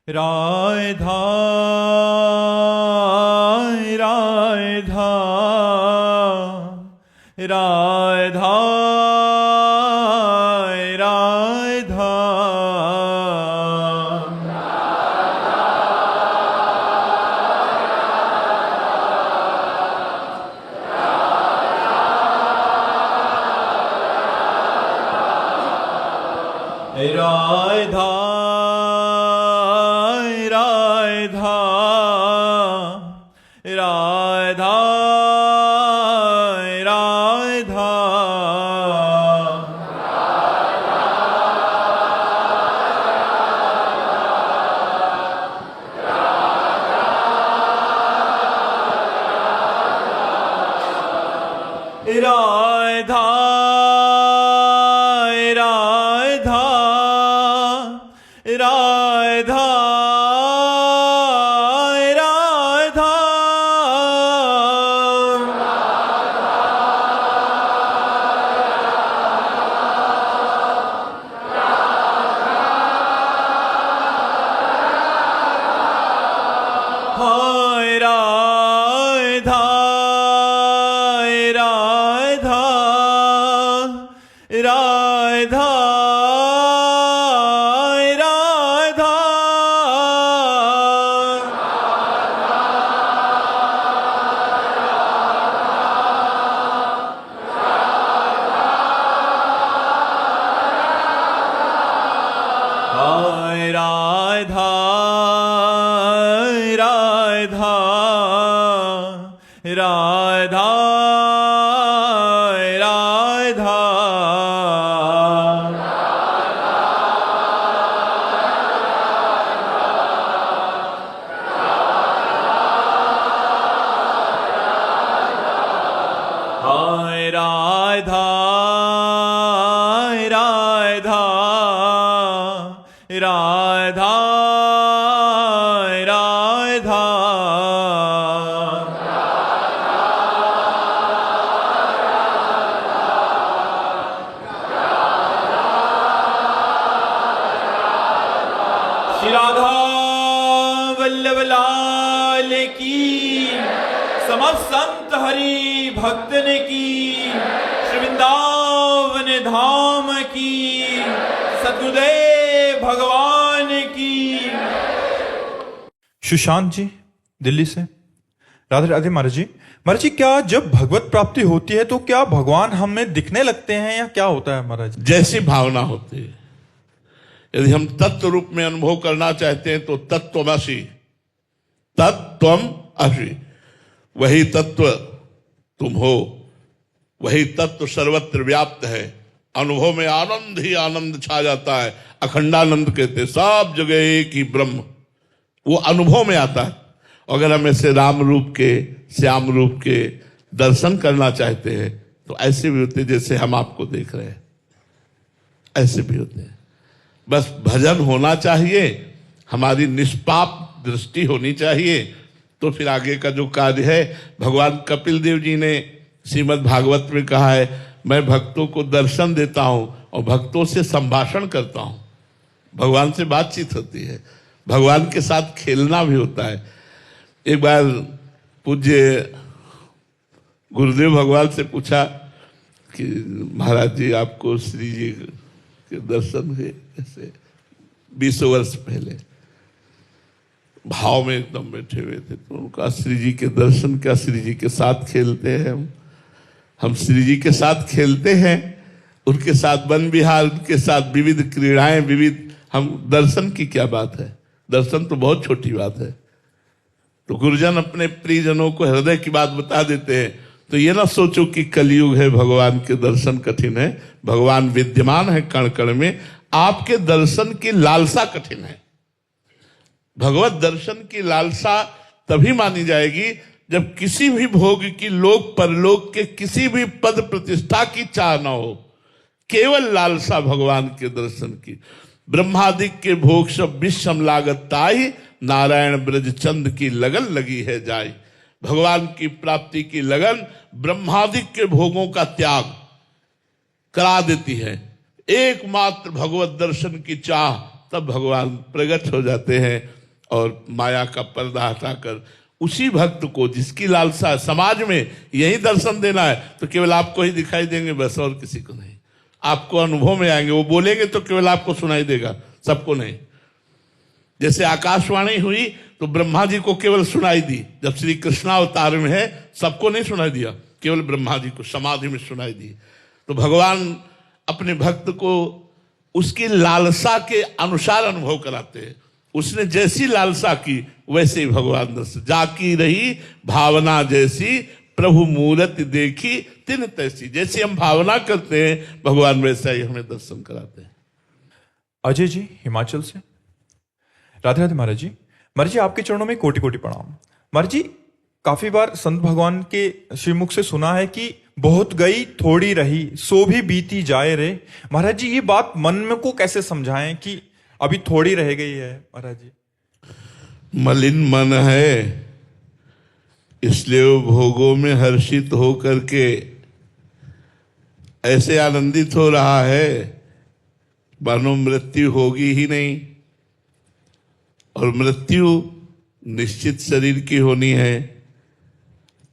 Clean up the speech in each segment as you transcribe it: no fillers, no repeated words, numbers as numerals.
राधा राधा राधा राधा राधा राधा राधा राधा राधा राधा राधा हाय राधा राधा राधा राधा राधा राधा राधा हाय राधा राधा राधा राधा श्री राधा वल्लभ लाल की, समस्त संत हरि भक्तन की, श्री वृंदावन धाम की, सद्गुरुदेव भगवान की। सुशांत जी दिल्ली से। राधे राधे महाराज जी। महाराज जी, क्या जब भगवत प्राप्ति होती है तो क्या भगवान हमें दिखने लगते हैं या क्या होता है महाराज? जैसी भावना होती है। यदि हम तत्व रूप में अनुभव करना चाहते हैं तो तत्त्वमसि, तत्त्वम असि, वही तत्व तुम हो, वही तत्व सर्वत्र व्याप्त है। अनुभव में आनंद ही आनंद छा जाता है। अखंडानंद कहते हैं, सब जगह एक ही ब्रह्म, वो अनुभव में आता है। अगर हम ऐसे राम रूप के, श्याम रूप के दर्शन करना चाहते हैं तो ऐसे भी होते जैसे हम आपको देख रहे हैं, ऐसे भी होते हैं। बस भजन होना चाहिए, हमारी निष्पाप दृष्टि होनी चाहिए, तो फिर आगे का जो कार्य है। भगवान कपिल देव जी ने श्रीमद् भागवत में कहा है, मैं भक्तों को दर्शन देता हूं और भक्तों से संभाषण करता हूं। भगवान से बातचीत होती है, भगवान के साथ खेलना भी होता है। एक बार पूज्य गुरुदेव भगवान से पूछा कि महाराज जी, आपको श्री जी के दर्शन हुए ऐसे 20 वर्ष पहले, भाव में एकदम बैठे हुए थे। तो उनका श्री जी के दर्शन क्या, श्री जी के साथ खेलते हैं हम श्री जी के साथ खेलते हैं, उनके साथ वन विहार, उनके साथ विविध क्रीड़ाएं, विविध, हम दर्शन की क्या बात है? दर्शन तो बहुत छोटी बात है। तो गुरुजन अपने प्रियजनों को हृदय की बात बता देते हैं। तो ये ना सोचो कि कलयुग है, भगवान के दर्शन कठिन है। भगवान विद्यमान है कण कण में, आपके दर्शन की लालसा कठिन है। भगवत दर्शन की लालसा तभी मानी जाएगी जब किसी भी भोग की, लोक परलोक के किसी भी पद प्रतिष्ठा की चाह न हो, केवल लालसा भगवान के दर्शन की। ब्रह्मादिक के भोग सब विषम लागत ताई, नारायण ब्रज चंद की लगन लगी है जाई। भगवान की प्राप्ति की लगन ब्रह्मादिक के भोगों का त्याग करा देती है। एकमात्र भगवत दर्शन की चाह, तब भगवान प्रकट हो जाते हैं। और माया का पर्दा हटाकर उसी भक्त को जिसकी लालसा समाज में यही दर्शन देना है तो केवल आपको ही दिखाई देंगे, बस, और किसी को नहीं। आपको अनुभव में आएंगे, वो बोलेंगे तो केवल आपको सुनाई देगा, सबको नहीं। जैसे आकाशवाणी हुई तो ब्रह्मा जी को केवल सुनाई दी, जब श्री कृष्णावतार में है सबको नहीं सुनाई दिया, केवल ब्रह्मा जी को समाधि में सुनाई दी। तो भगवान अपने भक्त को उसकी लालसा के अनुसार अनुभव कराते हैं। उसने जैसी लालसा की वैसे ही भगवान दर्शन, जाकी रही भावना जैसी प्रभु मूरत देखी तिन तैसी। जैसी हम भावना करते हैं भगवान वैसा ही हमें दर्शन कराते हैं। अजय जी हिमाचल से। राधे राधे महाराज जी। महाराज जी आपके चरणों में कोटि कोटि प्रणाम। महाराज जी काफी बार संत भगवान के श्रीमुख से सुना है कि बहुत गई थोड़ी रही सो भी बीती जाए रे। महाराज जी ये बात मन में को कैसे समझाएं कि अभी थोड़ी रह गई है। महाराज जी मलिन मन है, इसलिए वो भोगों में हर्षित हो करके ऐसे आनंदित हो रहा है मानो मृत्यु होगी ही नहीं, और मृत्यु निश्चित शरीर की होनी है।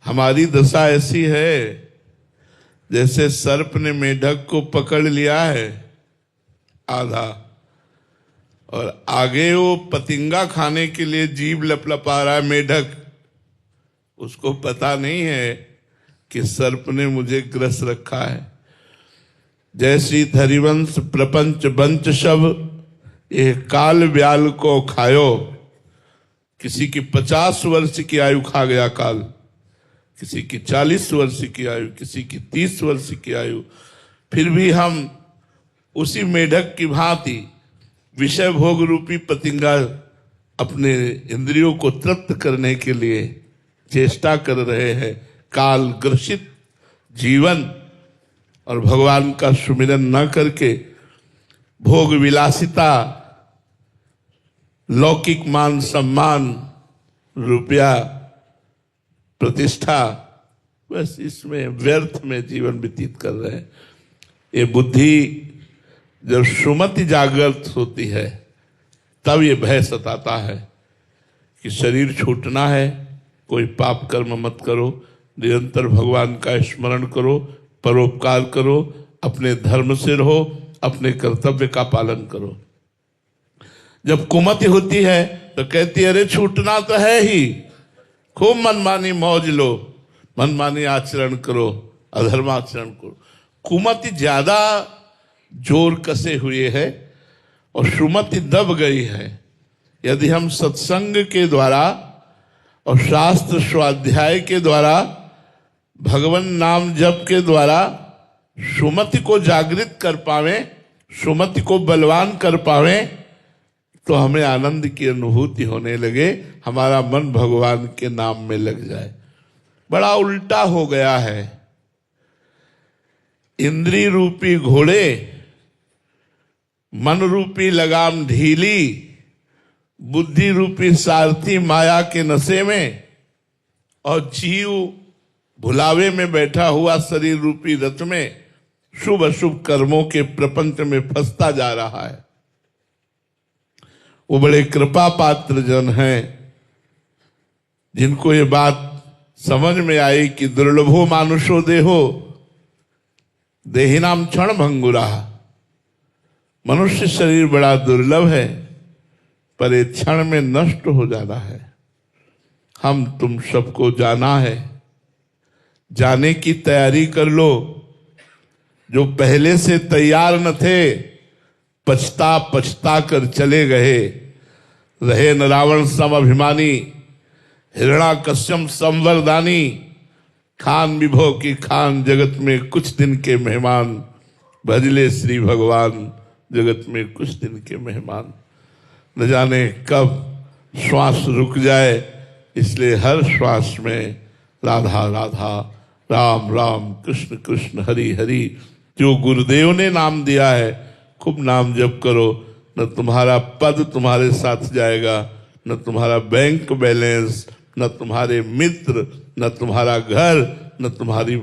हमारी दशा ऐसी है जैसे सर्प ने मेढक को पकड़ लिया है आधा, और आगे वो पतिंगा खाने के लिए जीभ लपलपा रहा है मेढक, उसको पता नहीं है कि सर्प ने मुझे ग्रस रखा है। जैसी धरिवंश प्रपंच बंच सब ये काल व्याल को खायो। किसी की 50 वर्ष की आयु खा गया काल, किसी की 40 वर्ष की आयु, किसी की 30 वर्ष की आयु, फिर भी हम उसी मेढक की भांति विषय भोग रूपी पतिंगा अपने इंद्रियों को तृप्त करने के लिए चेष्टा कर रहे हैं। काल ग्रसित जीवन और भगवान का सुमिरन न करके भोग विलासिता, लौकिक मान सम्मान, रुपया, प्रतिष्ठा, बस इसमें व्यर्थ में जीवन व्यतीत कर रहे हैं। ये बुद्धि जब सुमति जागृत होती है तब ये भय सताता है कि शरीर छूटना है। कोई पाप कर्म मत करो, निरंतर भगवान का स्मरण करो, परोपकार करो, अपने धर्म से रहो, अपने कर्तव्य का पालन करो। जब कुमति होती है तो कहती है अरे छूटना तो है ही, खूब मनमानी मौज लो, मनमानी आचरण करो, अधर्माचरण करो। कुमति ज्यादा जोर कसे हुए है और सुमति दब गई है। यदि हम सत्संग के द्वारा और शास्त्र स्वाध्याय के द्वारा, भगवान नाम जप के द्वारा सुमति को जागृत कर पावे, सुमति को बलवान कर पावे, तो हमें आनंद की अनुभूति होने लगे, हमारा मन भगवान के नाम में लग जाए। बड़ा उल्टा हो गया है। इंद्री रूपी घोड़े, मन रूपी लगाम ढीली, बुद्धि रूपी सारथी माया के नशे में, और जीव भुलावे में बैठा हुआ शरीर रूपी रथ में शुभ अशुभ कर्मों के प्रपंच में फंसता जा रहा है। वो बड़े कृपा पात्र जन हैं जिनको ये बात समझ में आई कि दुर्लभो मानुषो देहो देहिनाम क्षण भंगुरा। मनुष्य शरीर बड़ा दुर्लभ है, पर एक क्षण में नष्ट हो जाना है। हम तुम सबको जाना है, जाने की तैयारी कर लो। जो पहले से तैयार न थे पछता पछता कर चले गए। रहे न रावण सम अभिमानी, हिरणाकश्यप संवरदानी, खान विभो की खान जगत में कुछ दिन के मेहमान। भजले श्री भगवान जगत में कुछ दिन के मेहमान। न जाने कब श्वास रुक जाए, इसलिए हर श्वास में राधा राधा, राम राम, कृष्ण कृष्ण, हरि हरि। जो गुरुदेव ने नाम दिया है खूब नाम जप करो। न तुम्हारा पद तुम्हारे साथ जाएगा, न तुम्हारा बैंक बैलेंस, न तुम्हारे मित्र, न तुम्हारा घर, न तुम्हारी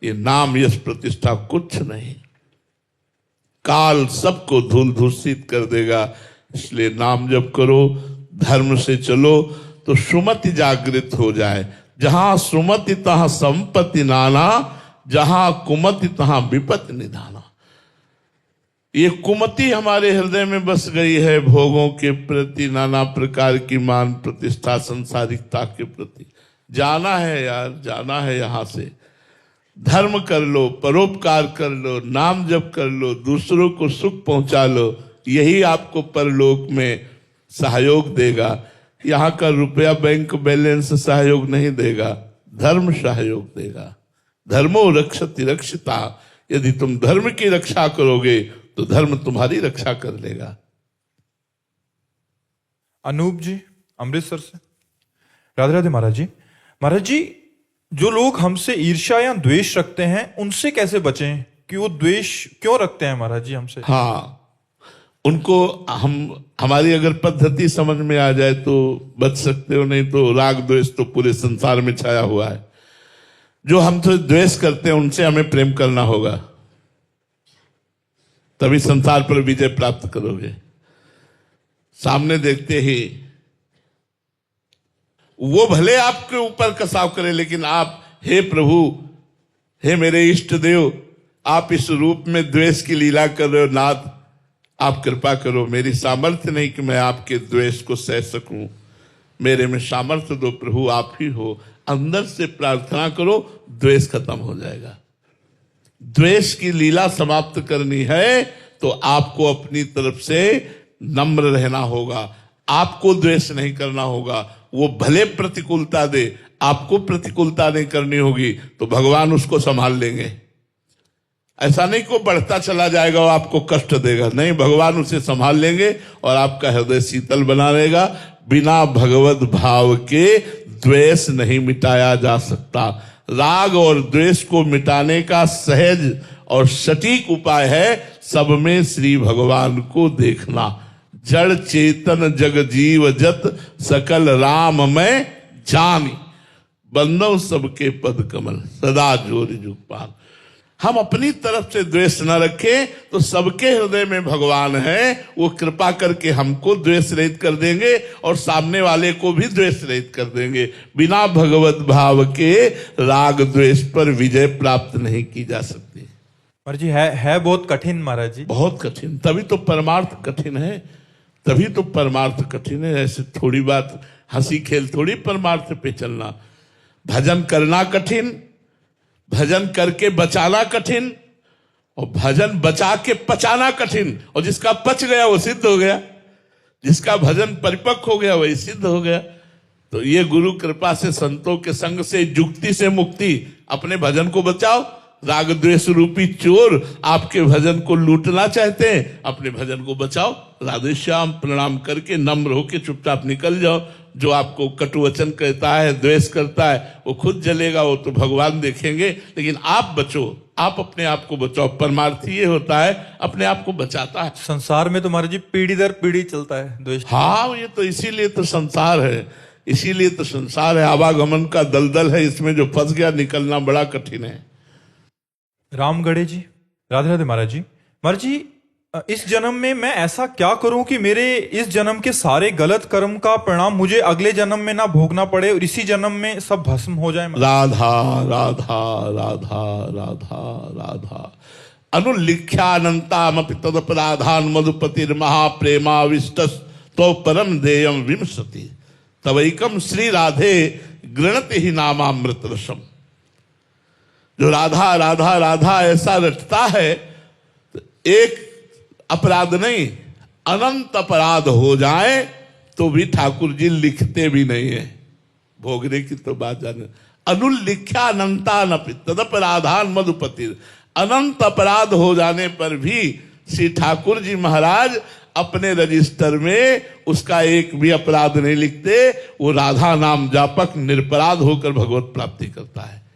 ये नाम यश प्रतिष्ठा, कुछ नहीं। काल सबको धूल धूसित कर देगा। इसलिए नाम जप करो, धर्म से चलो तो सुमति जागृत हो जाए। जहां सुमति तहां संपत्ति नाना, जहां कुमति तहां विपत्ति निधाना। ये कुमति हमारे हृदय में बस गई है, भोगों के प्रति, नाना प्रकार की मान प्रतिष्ठा संसारिकता के प्रति। जाना है यार, जाना है यहां से। धर्म कर लो, परोपकार कर लो, नाम जप कर लो, दूसरों को सुख पहुंचा लो, यही आपको परलोक में सहयोग देगा। यहाँ का रुपया बैंक बैलेंस सहयोग नहीं देगा, धर्म सहयोग देगा। धर्मो रक्षति रक्षिता, यदि तुम धर्म की रक्षा करोगे तो धर्म तुम्हारी रक्षा कर लेगा। अनूप जी अमृतसर से। राधे राधे महाराज जी। महाराज जी, जो लोग हमसे ईर्ष्या या द्वेष रखते हैं उनसे कैसे बचें? कि वो द्वेष क्यों रखते हैं महाराज जी हमसे? हाँ, उनको हमारी अगर पद्धति समझ में आ जाए तो बच सकते हो, नहीं तो राग द्वेष तो पूरे संसार में छाया हुआ है। जो हमसे द्वेष करते हैं उनसे हमें प्रेम करना होगा, तभी संसार पर विजय प्राप्त करोगे। सामने देखते ही वो भले आपके ऊपर कसाव करे, लेकिन आप, हे प्रभु, हे मेरे इष्ट देव, आप इस रूप में द्वेष की लीला कर रहे हो नाथ, आप कृपा करो। मेरी सामर्थ्य नहीं कि मैं आपके द्वेष को सह सकूं, मेरे में सामर्थ्य दो प्रभु, आप ही हो। अंदर से प्रार्थना करो, द्वेष खत्म हो जाएगा। द्वेष की लीला समाप्त करनी है तो आपको अपनी तरफ से नम्र रहना होगा, आपको द्वेष नहीं करना होगा। वो भले प्रतिकूलता दे, आपको प्रतिकूलता नहीं करनी होगी, तो भगवान उसको संभाल लेंगे। ऐसा नहीं को बढ़ता चला जाएगा और आपको कष्ट देगा, नहीं, भगवान उसे संभाल लेंगे और आपका हृदय शीतल बना रहेगा। बिना भगवत भाव के द्वेष नहीं मिटाया जा सकता। राग और द्वेष को मिटाने का सहज और सटीक उपाय है सब में श्री भगवान को देखना। जड़ चेतन जग जीव जत सकल राम में जानी, बंदो सबके पद कमल सदा जोर जुगपान। हम अपनी तरफ से द्वेष न रखें तो सबके हृदय में भगवान है, वो कृपा करके हमको द्वेष रहित कर देंगे और सामने वाले को भी द्वेष रहित कर देंगे। बिना भगवत भाव के राग द्वेष पर विजय प्राप्त नहीं की जा सकती। महाराज जी है बहुत कठिन महाराज जी, बहुत कठिन। तभी तो परमार्थ कठिन है, तभी तो परमार्थ कठिन है। ऐसे थोड़ी बात, हंसी खेल थोड़ी परमार्थ पे चलना। भजन करना कठिन, भजन करके बचाना कठिन, और भजन बचा के पचाना कठिन। और जिसका पच गया वो सिद्ध हो गया, जिसका भजन परिपक्व हो गया वही सिद्ध हो गया। तो ये गुरु कृपा से, संतों के संग से, युक्ति से मुक्ति। अपने भजन को बचाओ। राग द्वेष रूपी चोर आपके भजन को लूटना चाहते हैं, अपने भजन को बचाओ। राधे श्याम प्रणाम करके नम्र होके चुपचाप निकल जाओ। जो आपको कटुवचन कहता है, द्वेष करता है, वो खुद जलेगा, वो तो भगवान देखेंगे। लेकिन आप बचो, आप अपने आप को बचाओ। परमार्थी ये होता है, अपने आप को बचाता है। संसार में तो महाराज जी पीढ़ी दर पीढ़ी चलता है द्वेष। हाँ, ये तो इसीलिए तो संसार है, इसीलिए तो संसार है। आवागमन का दलदल है, इसमें जो फंस गया निकलना बड़ा कठिन है। रामगढ़े जी। राधे राधे महाराज जी। महाराज जी, इस जन्म में मैं ऐसा क्या करूं कि मेरे इस जन्म के सारे गलत कर्म का परिणाम मुझे अगले जन्म में ना भोगना पड़े और इसी जन्म में सब भस्म हो जाए? राधा राधा राधा राधा राधा अनुलिख्यानंतामपि तदपराधान मधुपतिर महाप्रेमाविष्ट तो परम देयम विमसति तवैकम श्री राधे गृणति ही नामामृत रसम। जो राधा राधा राधा ऐसा रटता है, तो एक अपराध नहीं, अनंत अपराध हो जाए तो भी ठाकुर जी लिखते भी नहीं है। भोगने की तो बात जाने। अनुलिख्या अनंतानपि तदपराधान मधुपतिर। अनंत अपराध हो जाने पर भी श्री ठाकुर जी महाराज अपने रजिस्टर में उसका एक भी अपराध नहीं लिखते। वो राधा नाम जापक निरपराध होकर भगवत प्राप्ति करता है।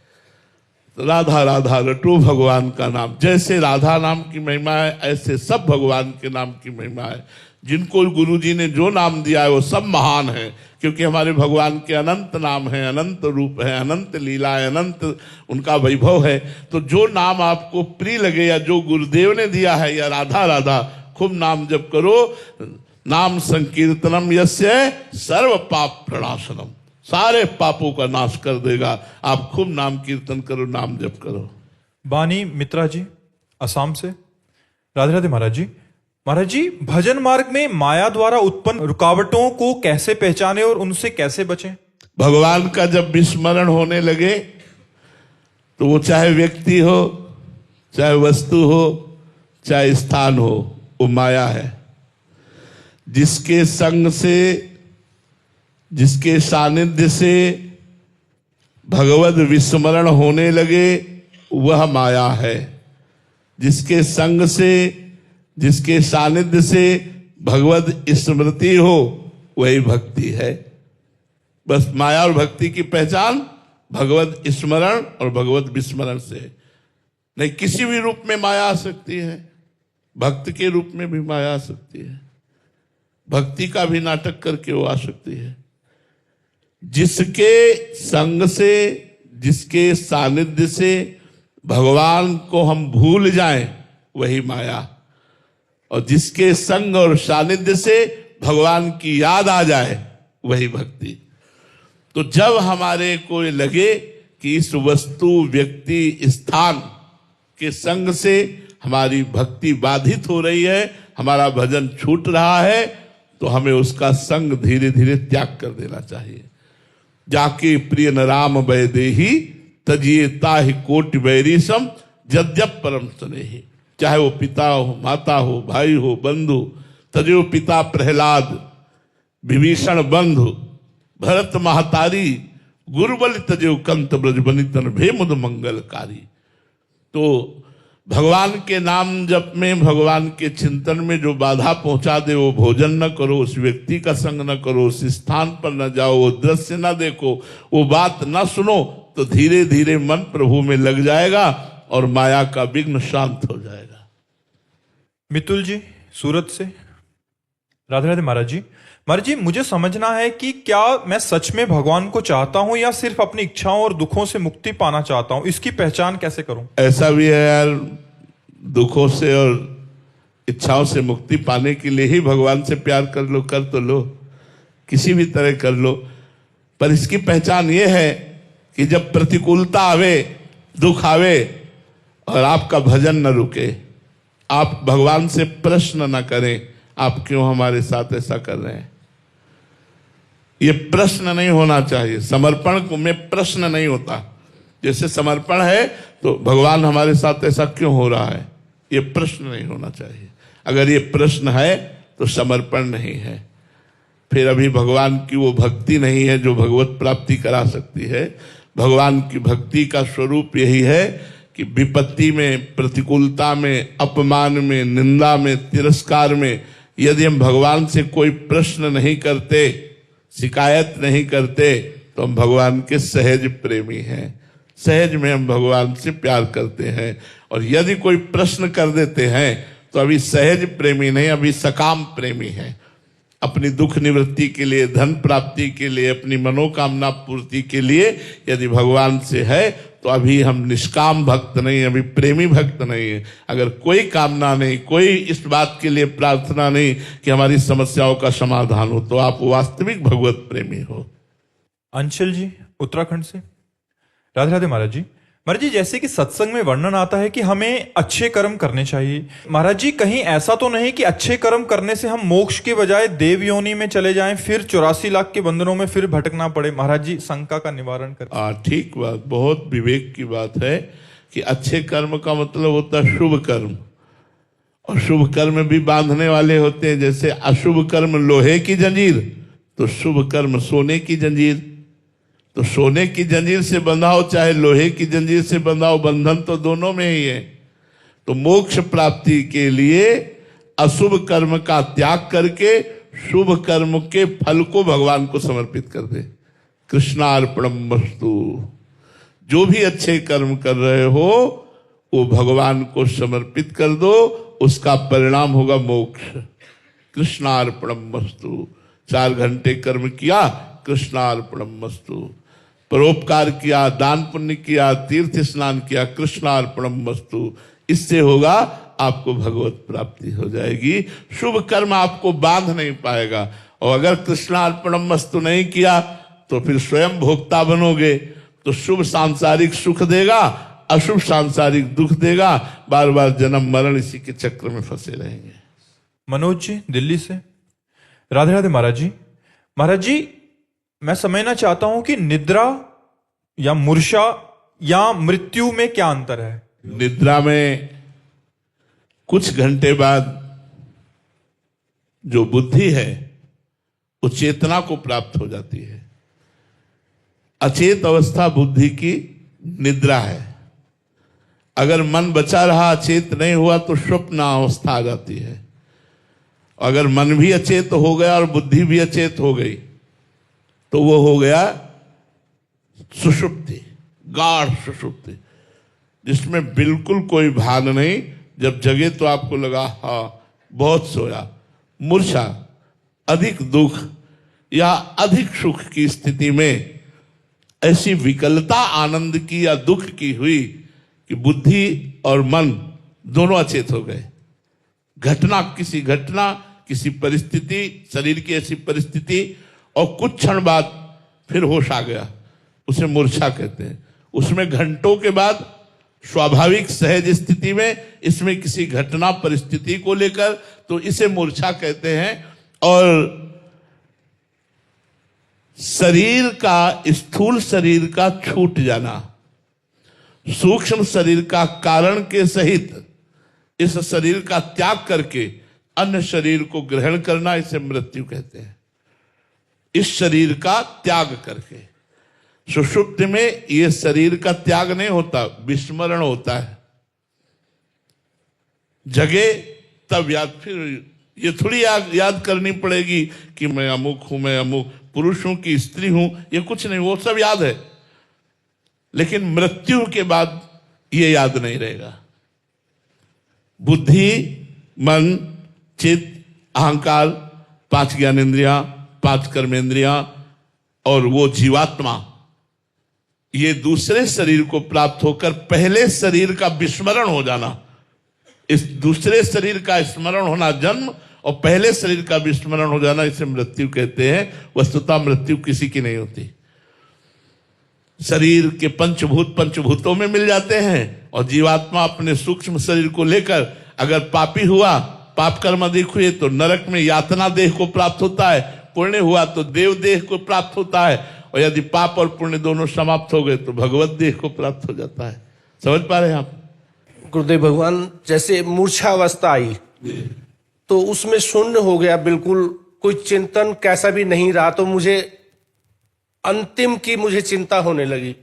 राधा राधा रटो भगवान का नाम। जैसे राधा नाम की महिमा है, ऐसे सब भगवान के नाम की महिमा है। जिनको गुरु जी ने जो नाम दिया है वो सब महान है, क्योंकि हमारे भगवान के अनंत नाम है, अनंत रूप है, अनंत लीला है, अनंत उनका वैभव है। तो जो नाम आपको प्रिय लगे या जो गुरुदेव ने दिया है, या राधा राधा खूब नाम जप करो। नाम संकीर्तनम यस्य सर्व पाप प्रणाशनम, सारे पापों का नाश कर देगा। आप खूब नाम कीर्तन करो, नाम जप करो। बानी मित्रा जी असम से, राधे राधे महाराज जी। महाराज जी, भजन मार्ग में माया द्वारा उत्पन्न रुकावटों को कैसे पहचाने और उनसे कैसे बचें? भगवान का जब विस्मरण होने लगे तो वो चाहे व्यक्ति हो, चाहे वस्तु हो, चाहे स्थान हो, वो माया है। जिसके संग से, जिसके सानिध्य से भगवत विस्मरण होने लगे वह माया है। जिसके संग से, जिसके सानिध्य से भगवत स्मृति हो वही भक्ति है। बस माया और भक्ति की पहचान भगवत स्मरण और भगवत विस्मरण से। नहीं, किसी भी रूप में माया आ सकती है, भक्त के रूप में भी माया आ सकती है, भक्ति का भी नाटक करके वो आ सकती है। जिसके संग से, जिसके सानिध्य से भगवान को हम भूल जाएं वही माया, और जिसके संग और सानिध्य से भगवान की याद आ जाए वही भक्ति। तो जब हमारे को लगे कि इस वस्तु, व्यक्ति, स्थान के संग से हमारी भक्ति बाधित हो रही है, हमारा भजन छूट रहा है, तो हमें उसका संग धीरे धीरे त्याग कर देना चाहिए। जाके प्रिय न राम वैदेही तजिए ताहि कोटि वैरीसम यद्यप परम स्नेही। चाहे वो पिता हो, माता हो, भाई हो, बंधु, तजो पिता प्रहलाद, विभीषण बंधु, भरत महतारी, गुरुबल तजो कंत ब्रज बनितन भेमुद मंगलकारी। तो भगवान के नाम जप में, भगवान के चिंतन में जो बाधा पहुंचा दे, वो भोजन न करो, उस व्यक्ति का संग न करो, उस स्थान पर न जाओ, वो दृश्य न देखो, वो बात न सुनो, तो धीरे धीरे मन प्रभु में लग जाएगा और माया का विघ्न शांत हो जाएगा। मितुल जी सूरत से, राधे राधे महाराज जी। महाराज जी, मुझे समझना है कि क्या मैं सच में भगवान को चाहता हूं या सिर्फ अपनी इच्छाओं और दुखों से मुक्ति पाना चाहता हूं, इसकी पहचान कैसे करूं? ऐसा भी है यार, दुखों से और इच्छाओं से मुक्ति पाने के लिए ही भगवान से प्यार कर लो, कर तो लो, किसी भी तरह कर लो। पर इसकी पहचान ये है कि जब प्रतिकूलता आवे, दुख आवे और आपका भजन न रुके, आप भगवान से प्रश्न न करें, आप क्यों हमारे साथ ऐसा कर रहे हैं। ये प्रश्न नहीं होना चाहिए। समर्पण में प्रश्न नहीं होता। जैसे समर्पण है तो भगवान हमारे साथ ऐसा क्यों हो रहा है, ये प्रश्न नहीं होना चाहिए। अगर ये प्रश्न है तो समर्पण नहीं है, फिर अभी भगवान की वो भक्ति नहीं है जो भगवत प्राप्ति करा सकती है। भगवान की भक्ति का स्वरूप यही है कि विपत्ति में, प्रतिकूलता में, अपमान में, निंदा में, तिरस्कार में यदि हम भगवान से कोई प्रश्न नहीं करते, शिकायत नहीं करते, तो हम भगवान के सहज प्रेमी हैं। सहज में हम भगवान से प्यार करते हैं। और यदि कोई प्रश्न कर देते हैं तो अभी सहज प्रेमी नहीं, अभी सकाम प्रेमी हैं। अपनी दुख निवृत्ति के लिए, धन प्राप्ति के लिए, अपनी मनोकामना पूर्ति के लिए यदि भगवान से है तो अभी हम निष्काम भक्त नहीं, अभी प्रेमी भक्त नहीं है। अगर कोई कामना नहीं, कोई इस बात के लिए प्रार्थना नहीं कि हमारी समस्याओं का समाधान हो, तो आप वास्तविक भगवत प्रेमी हो। अंशल जी उत्तराखंड से, राधे राधे महाराज जी। महाराज जी, जैसे कि सत्संग में वर्णन आता है कि हमें अच्छे कर्म करने चाहिए, महाराज जी कहीं ऐसा तो नहीं कि अच्छे कर्म करने से हम मोक्ष के बजाय देव योनि में चले जाएं, फिर 84 लाख के बंधनों में फिर भटकना पड़े? महाराज जी शंका का निवारण करें। ठीक बात, बहुत विवेक की बात है कि अच्छे कर्म का मतलब होता है शुभ कर्म, और शुभ कर्म भी बांधने वाले होते हैं। जैसे अशुभ कर्म लोहे की जंजीर, तो शुभ कर्म सोने की जंजीर। तो सोने की जंजीर से बंधाओ चाहे लोहे की जंजीर से बंधाओ, बंधन तो दोनों में ही है। तो मोक्ष प्राप्ति के लिए अशुभ कर्म का त्याग करके शुभ कर्म के फल को भगवान को समर्पित कर दे। कृष्णार्पणमस्तु। जो भी अच्छे कर्म कर रहे हो वो भगवान को समर्पित कर दो, उसका परिणाम होगा मोक्ष। कृष्णार्पणमस्तु। 4 घंटे कर्म किया, कृष्णार्पणमस्तु। परोपकार किया, दान पुण्य किया, तीर्थ स्नान किया, कृष्णार्पणमस्तु। इससे होगा आपको भगवत प्राप्ति हो जाएगी। शुभ कर्म आपको बांध नहीं पाएगा, और अगर कृष्णार्पणमस्तु नहीं किया तो फिर स्वयं भोक्ता बनोगे। तो शुभ सांसारिक सुख देगा, अशुभ सांसारिक दुख देगा, बार बार जन्म मरण इसी के चक्र में फंसे रहेंगे। मनोज जी दिल्ली से। राधे राधे महाराज जी। महाराज जी, मैं समझना चाहता हूं कि निद्रा या मूर्छा या मृत्यु में क्या अंतर है? निद्रा में कुछ घंटे बाद जो बुद्धि है वो चेतना को प्राप्त हो जाती है। अचेत अवस्था बुद्धि की निद्रा है। अगर मन बचा रहा, अचेत नहीं हुआ, तो स्वप्न अवस्था आ जाती है। अगर मन भी अचेत हो गया और बुद्धि भी अचेत हो गई तो वो हो गया सुषुप्ति, गाढ़ सुषुप्ति, जिसमें बिल्कुल कोई भान नहीं। जब जगे तो आपको लगा हाँ बहुत सोया। मूर्छा, अधिक दुख या अधिक सुख की स्थिति में ऐसी विकलता आनंद की या दुख की हुई कि बुद्धि और मन दोनों अचेत हो गए। किसी परिस्थिति, शरीर की ऐसी परिस्थिति, और कुछ क्षण बाद फिर होश आ गया, उसे मूर्छा कहते हैं। उसमें घंटों के बाद स्वाभाविक सहज स्थिति में, इसमें किसी घटना परिस्थिति को लेकर, तो इसे मूर्छा कहते हैं। और शरीर का, स्थूल शरीर का छूट जाना, सूक्ष्म शरीर का कारण के सहित इस शरीर का त्याग करके अन्य शरीर को ग्रहण करना, इसे मृत्यु कहते हैं। इस शरीर का त्याग करके। सुषुप्ति में यह शरीर का त्याग नहीं होता, विस्मरण होता है। जगे तब याद, फिर ये थोड़ी याद करनी पड़ेगी कि मैं अमुक हूं, मैं अमुक पुरुष हूं कि स्त्री हूं, ये कुछ नहीं, वो सब याद है। लेकिन मृत्यु के बाद ये याद नहीं रहेगा। बुद्धि, मन, चित्त, अहंकार, 5 ज्ञानेंद्रियां, 5 कर्मेंद्रियां और वो जीवात्मा, ये दूसरे शरीर को प्राप्त होकर पहले शरीर का विस्मरण हो जाना, इस दूसरे शरीर का स्मरण होना जन्म, और पहले शरीर का विस्मरण हो जाना, इसे मृत्यु कहते हैं। वस्तुतः मृत्यु किसी की नहीं होती। शरीर के पंचभूतों में मिल जाते हैं, और जीवात्मा अपने सूक्ष्म शरीर को लेकर अगर पापी हुआ, पाप कर्म अधिक हुए तो नरक में यातना देह को प्राप्त होता है, पुण्य हुआ तो देव देह को प्राप्त होता है, और यदि पाप और पुण्य दोनों समाप्त हो गए तो भगवत देह को प्राप्त हो जाता है। समझ पा रहे हैं आप? गुरुदेव भगवान, जैसे मूर्छा अवस्था आई तो उसमें शून्य हो गया, बिल्कुल कोई चिंतन कैसा भी नहीं रहा, तो मुझे अंतिम की मुझे चिंता होने लगी।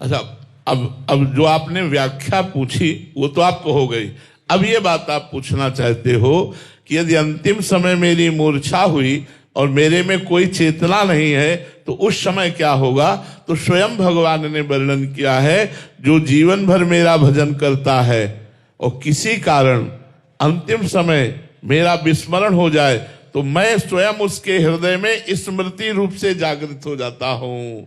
अच्छा, अब जो आपने व्याख्या पूछी वो तो आपको हो गई। अब ये बात आप पूछना चाहते हो कि यदि अंतिम समय मेरी मूर्छा हुई और मेरे में कोई चेतना नहीं है तो उस समय क्या होगा? तो स्वयं भगवान ने वर्णन किया है, जो जीवन भर मेरा भजन करता है और किसी कारण अंतिम समय मेरा विस्मरण हो जाए तो मैं स्वयं उसके हृदय में स्मृति रूप से जागृत हो जाता हूं।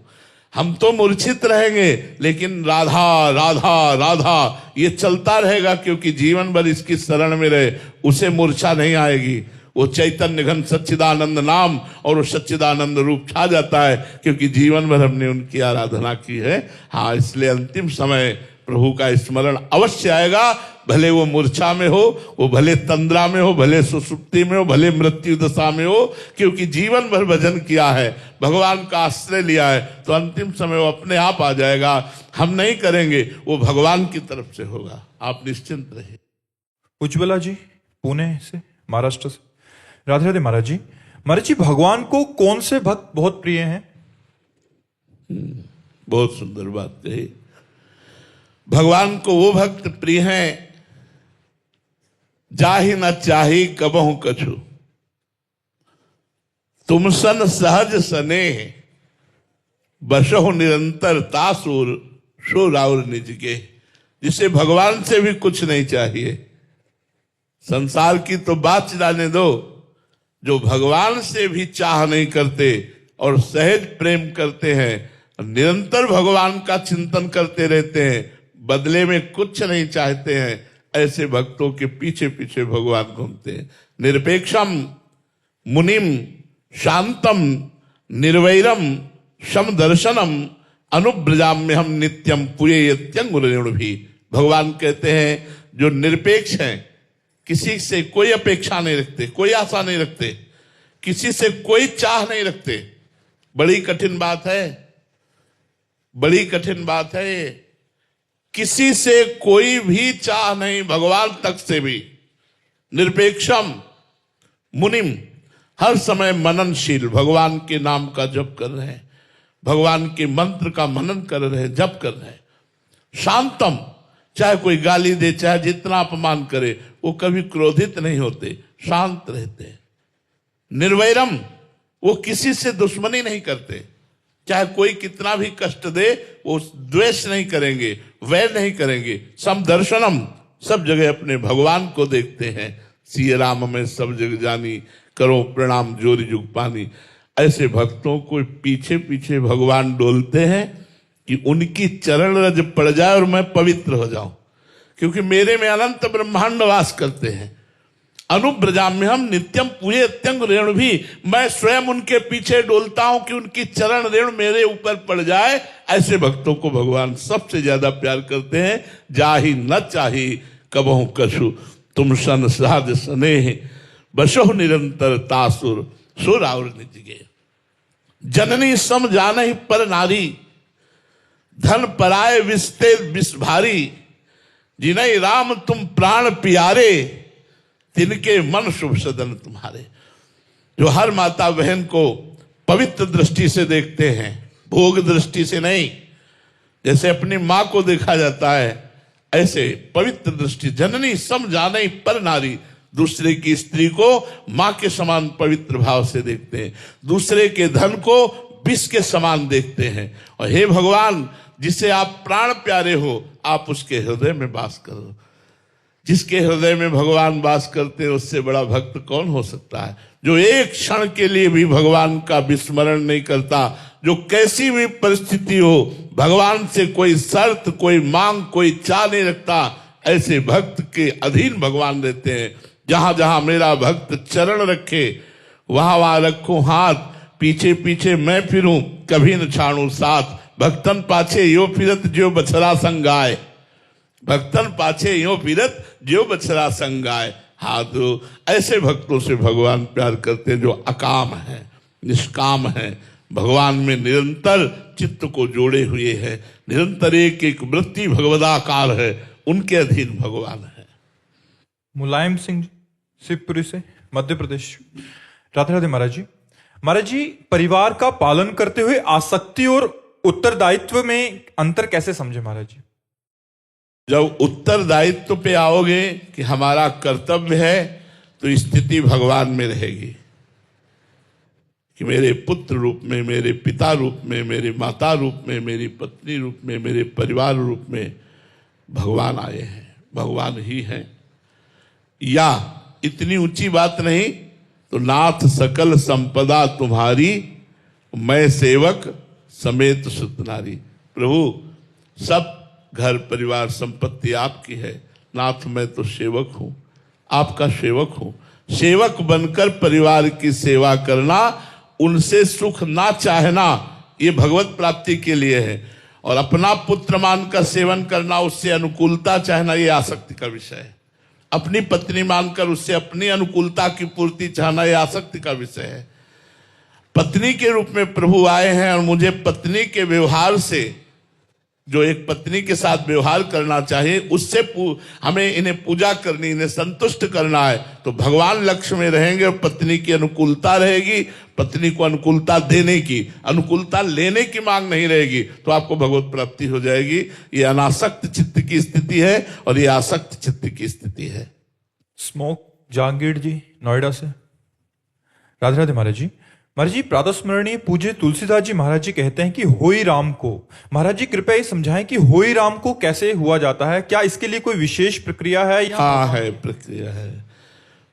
हम तो मूर्छित रहेंगे, लेकिन राधा राधा राधा ये चलता रहेगा, क्योंकि जीवन भर इसकी शरण में रहे, उसे मूर्छा नहीं आएगी। वो चैतन्य घन सच्चिदानंद नाम और वो सच्चिदानंद रूप छा जाता है, क्योंकि जीवन भर हमने उनकी आराधना की है। हाँ, इसलिए अंतिम समय प्रभु का स्मरण अवश्य आएगा, भले वो मूर्छा में हो, वो भले तंद्रा में हो, भले सुसुप्ति में हो, भले मृत्यु दशा में हो, क्योंकि जीवन भर भजन किया है, भगवान का आश्रय लिया है, तो अंतिम समय वो अपने आप आ जाएगा। हम नहीं करेंगे, वो भगवान की तरफ से होगा, आप निश्चिंत रहिए। उज्ज्वला जी पुणे से, महाराष्ट्र से। राधे राधे महाराज जी। महाराज जी, भगवान को कौन से भक्त बहुत प्रिय हैं? बहुत सुंदर बात कही। भगवान को वो भक्त प्रिय हैं जाहि न चाही कबहु कछु, तुम सन सहज स्नेह, बसहु निरंतर तासुर सो राउर निज के। जिसे भगवान से भी कुछ नहीं चाहिए, संसार की तो बात जाने दो, जो भगवान से भी चाह नहीं करते और सहज प्रेम करते हैं, निरंतर भगवान का चिंतन करते रहते हैं, बदले में कुछ नहीं चाहते हैं, ऐसे भक्तों के पीछे पीछे भगवान घूमते हैं। निरपेक्षम मुनिम शांतम निर्वैरम समदर्शनम अनुब्रजाम्य हम नित्यम पुयेत्यंगुरेणु भी। भगवान कहते हैं जो निरपेक्ष हैं, किसी से कोई अपेक्षा नहीं रखते, कोई आशा नहीं रखते, किसी से कोई चाह नहीं रखते। बड़ी कठिन बात है, बड़ी कठिन बात है। किसी से कोई भी चाह नहीं, भगवान तक से भी। निरपेक्षम मुनिम, हर समय मननशील, भगवान के नाम का जप कर रहे हैं, भगवान के मंत्र का मनन कर रहे हैं, जप कर रहे हैं। शांतम, चाहे कोई गाली दे, चाहे जितना अपमान करे, वो कभी क्रोधित नहीं होते, शांत रहते हैं। निर्वैरम, वो किसी से दुश्मनी नहीं करते, चाहे कोई कितना भी कष्ट दे वो द्वेष नहीं करेंगे, वैर नहीं करेंगे। समदर्शनम, सब जगह अपने भगवान को देखते हैं। सिय राम में सब जग जानी, करो प्रणाम जोरी जुग पानी। ऐसे भक्तों को पीछे पीछे भगवान डोलते हैं कि उनकी चरण रज पड़ जाए और मैं पवित्र हो जाऊं, क्योंकि मेरे में अनंत ब्रह्मांड वास करते हैं। अनुब्रजाम्य हम नित्यम पूरे अत्यंग रेणु भी, मैं स्वयं उनके पीछे डोलता हूं कि उनकी चरण रेणु मेरे ऊपर पड़ जाए। ऐसे भक्तों को भगवान सबसे ज्यादा प्यार करते हैं। जाहि न चाही कबहु कछु, तुम सन साध स्नेह बसो निरंतर तासुर सुर और निज गे। जननी सम जानहि पर नारी, धन पराय विस्ते विष भारी। जिनहि राम तुम प्राण प्यारे, तिनके मन शुभ सदन तुम्हारे। जो हर माता बहन को पवित्र दृष्टि से देखते हैं, भोग दृष्टि से नहीं। जैसे अपनी मां को देखा जाता है, ऐसे पवित्र दृष्टि। जननी सम जाने पर नारी, दूसरे की स्त्री को मां के समान पवित्र भाव से देखते हैं, दूसरे के धन को विष के समान देखते हैं। और हे भगवान, जिसे आप प्राण प्यारे हो, आप उसके हृदय में वास करो। जिसके हृदय में भगवान वास करते हैं, उससे बड़ा भक्त कौन हो सकता है। जो एक क्षण के लिए भी भगवान का विस्मरण नहीं करता, जो कैसी भी परिस्थिति हो भगवान से कोई शर्त, कोई मांग, कोई चाह नहीं रखता, ऐसे भक्त के अधीन भगवान रहते हैं। जहां जहां मेरा भक्त चरण रखे, वहां वहां रखूं हाथ, पीछे पीछे मैं फिरूं, कभी न छाड़ू साथ। भक्तन पाछे यो फिरत जो बछड़ा संगाय, भक्तन पाछे यो फिरत जो बछड़ा संगाय। हाथ ऐसे भक्तों से भगवान प्यार करते हैं जो अकाम है, निष्काम है, भगवान में निरंतर चित्त को जोड़े हुए हैं, निरंतर एक एक वृत्ति भगवदाकार है, उनके अधीन भगवान है। मुलायम सिंह शिवपुरी से, मध्य प्रदेश। राधे राधे महाराज जी। महाराज जी, परिवार का पालन करते हुए आसक्ति और उत्तरदायित्व में अंतर कैसे समझे महाराज जी? जब उत्तरदायित्व पे आओगे कि हमारा कर्तव्य है, तो स्थिति भगवान में रहेगी कि मेरे पुत्र रूप में, मेरे पिता रूप में, मेरे माता रूप में, मेरी पत्नी रूप में, मेरे परिवार रूप में भगवान आए हैं, भगवान ही हैं। या इतनी ऊंची बात नहीं तो नाथ सकल संपदा तुम्हारी, मैं सेवक समेत सुत नारी। प्रभु, सब घर परिवार संपत्ति आपकी है, नाथ मैं तो सेवक हूं, आपका सेवक हूं। सेवक बनकर परिवार की सेवा करना, उनसे सुख ना चाहना, ये भगवत प्राप्ति के लिए है। और अपना पुत्र मानकर सेवन करना, उससे अनुकूलता चाहना, ये आसक्ति का विषय है। अपनी पत्नी मानकर उससे अपनी अनुकूलता की पूर्ति चाहना, ये आसक्ति का विषय है। पत्नी के रूप में प्रभु आए हैं और मुझे पत्नी के व्यवहार से, जो एक पत्नी के साथ व्यवहार करना चाहिए, उससे हमें इन्हें पूजा करनी, इन्हें संतुष्ट करना है, तो भगवान लक्ष्य में रहेंगे और पत्नी की अनुकूलता रहेगी। पत्नी को अनुकूलता देने की, अनुकूलता लेने की मांग नहीं रहेगी, तो आपको भगवत प्राप्ति हो जाएगी। ये अनासक्त चित्त की स्थिति है और ये आसक्त चित्त की स्थिति है। स्मोक जहांगीर जी, नोएडा से। राधे राधे महाराज जी। महाराज जी, प्रातस्मरणीय पूज्य तुलसीदास जी महाराज जी कहते हैं कि होई राम को, महाराज जी कृपया ये समझाएं कि होई राम को कैसे हुआ जाता है? क्या इसके लिए कोई विशेष प्रक्रिया है या? हाँ है, प्रक्रिया है।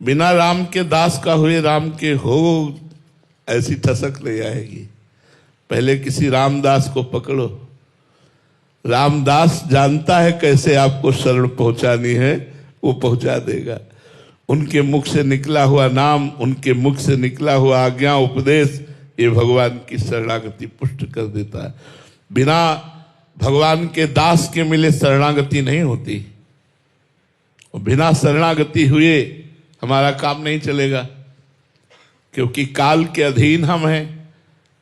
बिना राम के दास का हुए राम के हो, ऐसी ठसक नहीं आएगी। पहले किसी रामदास को पकड़ो, रामदास जानता है कैसे आपको शरण पहुंचानी है, वो पहुंचा देगा। उनके मुख से निकला हुआ नाम, उनके मुख से निकला हुआ आज्ञा उपदेश, ये भगवान की शरणागति पुष्ट कर देता है। बिना भगवान के दास के मिले शरणागति नहीं होती, और बिना शरणागति हुए हमारा काम नहीं चलेगा, क्योंकि काल के अधीन हम हैं।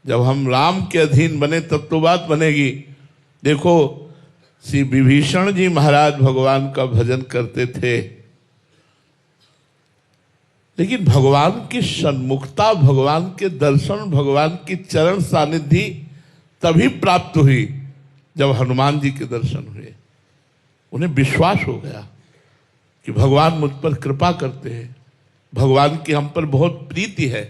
जब हम राम के अधीन बने तब तो बात बनेगी। देखो, श्री विभीषण जी महाराज भगवान का भजन करते थे, लेकिन भगवान की सन्मुखता, भगवान के दर्शन, भगवान की चरण सानिधि तभी प्राप्त हुई जब हनुमान जी के दर्शन हुए। उन्हें विश्वास हो गया कि भगवान मुझ पर कृपा करते हैं, भगवान की हम पर बहुत प्रीति है।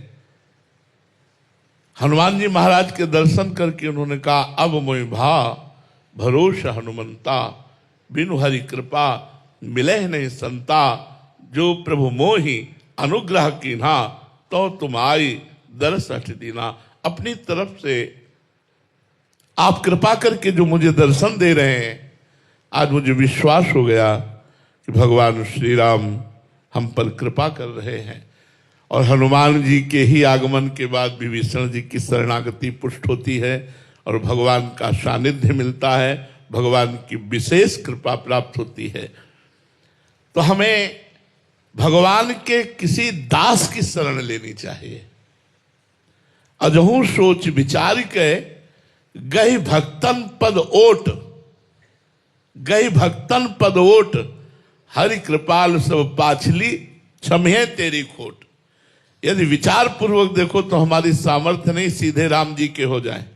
हनुमान जी महाराज के दर्शन करके उन्होंने कहा, अब मोहि भा भरोसा हनुमंता, बिनु हरि कृपा मिले नहीं संता, जो प्रभु मोहि अनुग्रह कीन्हा, तो तुम आई दरस हठ दीना। अपनी तरफ से आप कृपा करके जो मुझे दर्शन दे रहे हैं, आज मुझे विश्वास हो गया कि भगवान श्री राम हम पर कृपा कर रहे हैं। और हनुमान जी के ही आगमन के बाद विभीषण जी की शरणागति पुष्ट होती है और भगवान का सानिध्य मिलता है, भगवान की विशेष कृपा प्राप्त होती है। तो हमें भगवान के किसी दास की शरण लेनी चाहिए। अजहू सोच विचार के गई भक्तन पद ओट, गई भक्तन पद ओट, हरि कृपाल सब पाछली, क्षमे तेरी खोट। यदि विचार पूर्वक देखो तो हमारी सामर्थ्य नहीं सीधे राम जी के हो जाए।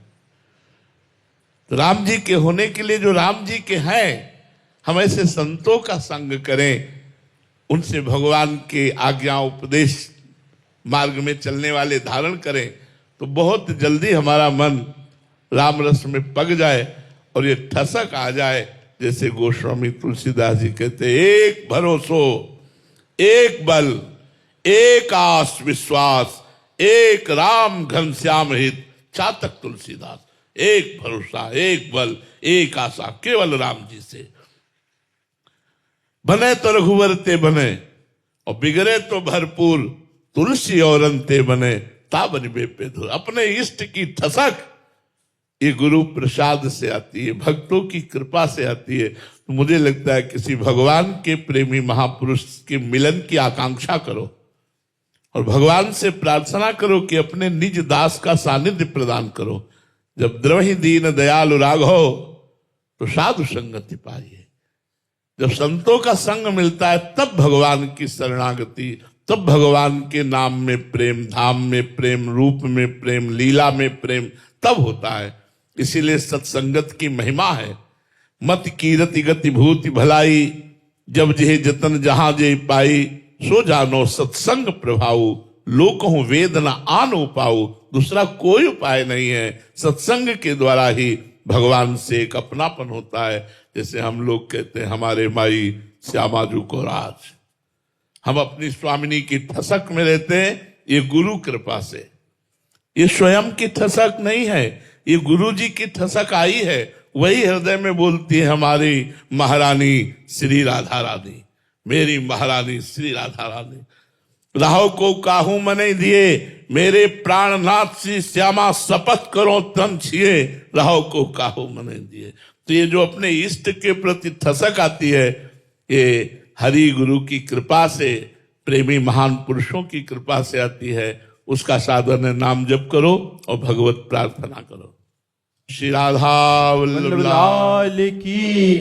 तो राम जी के होने के लिए जो राम जी के हैं, हम ऐसे संतों का संग करें, उनसे भगवान के आज्ञा उपदेश मार्ग में चलने वाले धारण करें, तो बहुत जल्दी हमारा मन राम रस में पग जाए और ये ठसक आ जाए। जैसे गोस्वामी तुलसीदास जी कहते, एक भरोसो एक बल, एक आस विश्वास, एक राम घनश्याम हित, चातक तुलसीदास। एक भरोसा, एक बल, एक आशा, केवल राम जी से। बने तो रघुवर ते बने, और बिगड़े तो भरपूर, तुलसी और अंते बने, ताबन बेपे धुर। अपने इष्ट की ठसक ये गुरु प्रसाद से आती है, भक्तों की कृपा से आती है। तो मुझे लगता है किसी भगवान के प्रेमी महापुरुष के मिलन की आकांक्षा करो और भगवान से प्रार्थना करो कि अपने निज दास का सानिध्य प्रदान करो। जब द्रवहि दीन दयालु राघव, तो साधु संगति पाइए। जब संतों का संग मिलता है तब भगवान की शरणागति, तब भगवान के नाम में प्रेम, धाम में प्रेम, रूप में प्रेम, लीला में प्रेम तब होता है। इसीलिए सत्संगत की महिमा है। मत कीरति गति भूति भलाई, जब जेह जतन जहां जे पाई, सो जानो सत्संग प्रभाऊ, लोकहु वेद न आन उपाऊ। दूसरा कोई उपाय नहीं है, सत्संग के द्वारा ही भगवान से एक अपनापन होता है। जैसे हम लोग कहते हैं, हमारे माई श्यामाजू को राज, हम अपनी स्वामिनी की ठसक में रहते हैं, ये गुरु कृपा से। ये स्वयं की ठसक नहीं है, ये गुरु जी की ठसक आई है। वही हृदय में बोलती है हमारी महारानी श्री राधा रानी, मेरी महारानी श्री राधा रानी। राहो को काहू मने दिए, मेरे प्राणनाथ श्री श्यामा शपथ करो तन छिए, राहो को काहू मने दिए। तो ये जो अपने इष्ट के प्रति ठसक आती है, ये हरि गुरु की कृपा से, प्रेमी महान पुरुषों की कृपा से आती है। उसका साधन है नाम जप करो और भगवत प्रार्थना करो। श्री राधा वल्लभ लाल की